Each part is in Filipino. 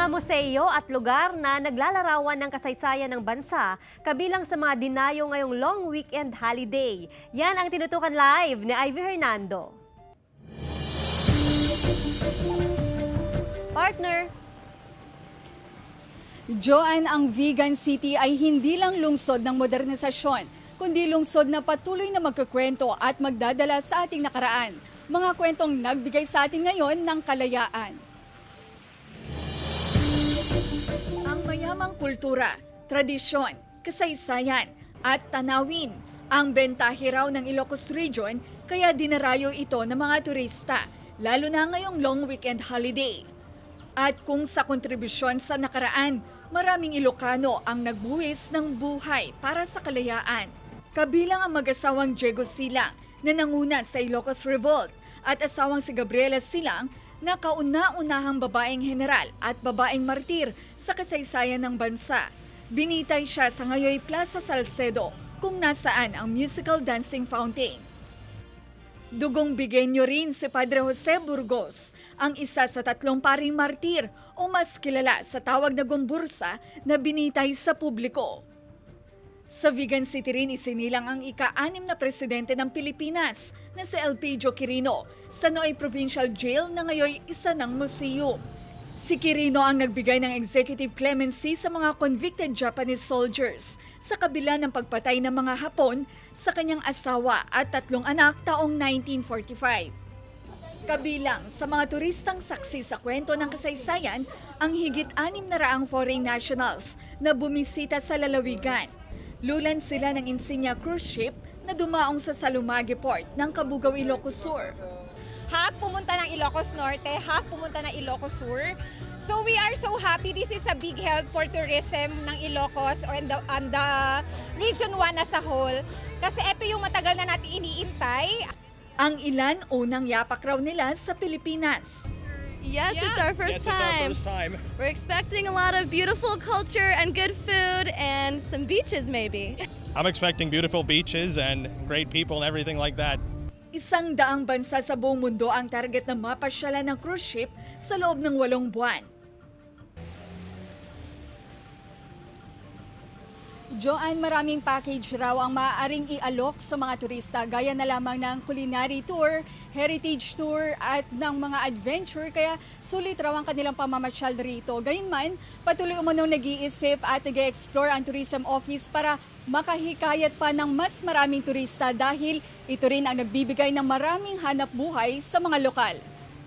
Mga museo at lugar na naglalarawan ng kasaysayan ng bansa, kabilang sa mga dinayo ngayong long weekend holiday. Yan ang tinutukan live ni Ivy Hernando. Partner. Joanne, ang Vigan City ay hindi lang lungsod ng modernisasyon, kundi lungsod na patuloy na magkukwento at magdadala sa ating nakaraan. Mga kwentong nagbigay sa atin ngayon ng kalayaan. Ang mayamang kultura, tradisyon, kasaysayan at tanawin ang bentahe raw ng Ilocos Region, kaya dinarayo ito ng mga turista, lalo na ngayong long weekend holiday. At kung sa kontribusyon sa nakaraan, maraming Ilocano ang nagbuwis ng buhay para sa kalayaan. Kabilang ang mag-asawang Diego Silang na nanguna sa Ilocos Revolt at asawang si Gabriela Silang na kauna-unahang babaeng general at babaeng martir sa kasaysayan ng bansa. Binitay siya sa Ngayoy Plaza Salcedo kung nasaan ang musical dancing fountain. Dugong Bigenyo rin si Padre Jose Burgos, ang isa sa 3 paring martir o mas kilala sa tawag na gumbursa na binitay sa publiko. Sa Vigan City rin isinilang ang ika-6 na presidente ng Pilipinas na si Elpidio Quirino sa Nooy Provincial Jail na ngayon isa ng museum. Si Quirino ang nagbigay ng executive clemency sa mga convicted Japanese soldiers sa kabila ng pagpatay ng mga Hapon sa kanyang asawa at 3 anak taong 1945. Kabilang sa mga turistang saksi sa kwento ng kasaysayan ang higit 600 foreign nationals na bumisita sa lalawigan. Lulan sila ng Insignia cruise ship na dumaong sa Salumagi Port ng Cabugao, Ilocos Sur. Half pumunta ng Ilocos Norte, half pumunta ng Ilocos Sur. So we are so happy. This is a big help for tourism ng Ilocos and the Region 1 as a whole. Kasi ito yung matagal na natin iniintay. Ang ilan unang yapak raw nila sa Pilipinas. Yes, it's our first time. We're expecting a lot of beautiful culture and good food and some beaches maybe. I'm expecting beautiful beaches and great people and everything like that. 100 bansa sa buong mundo ang target na mapasyalan ng cruise ship sa loob ng 8 buwan. Joanne, maraming package raw ang maaaring ialok sa mga turista gaya na lamang ng culinary tour, heritage tour at ng mga adventure, kaya sulit raw ang kanilang pamamasyal rito. Gayunman, patuloy umunong nag-iisip at nag-explore ang Tourism Office para makahikayat pa ng mas maraming turista dahil ito rin ang nagbibigay ng maraming hanap buhay sa mga lokal.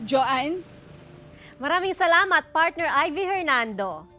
Joanne? Maraming salamat, partner Ivy Hernando.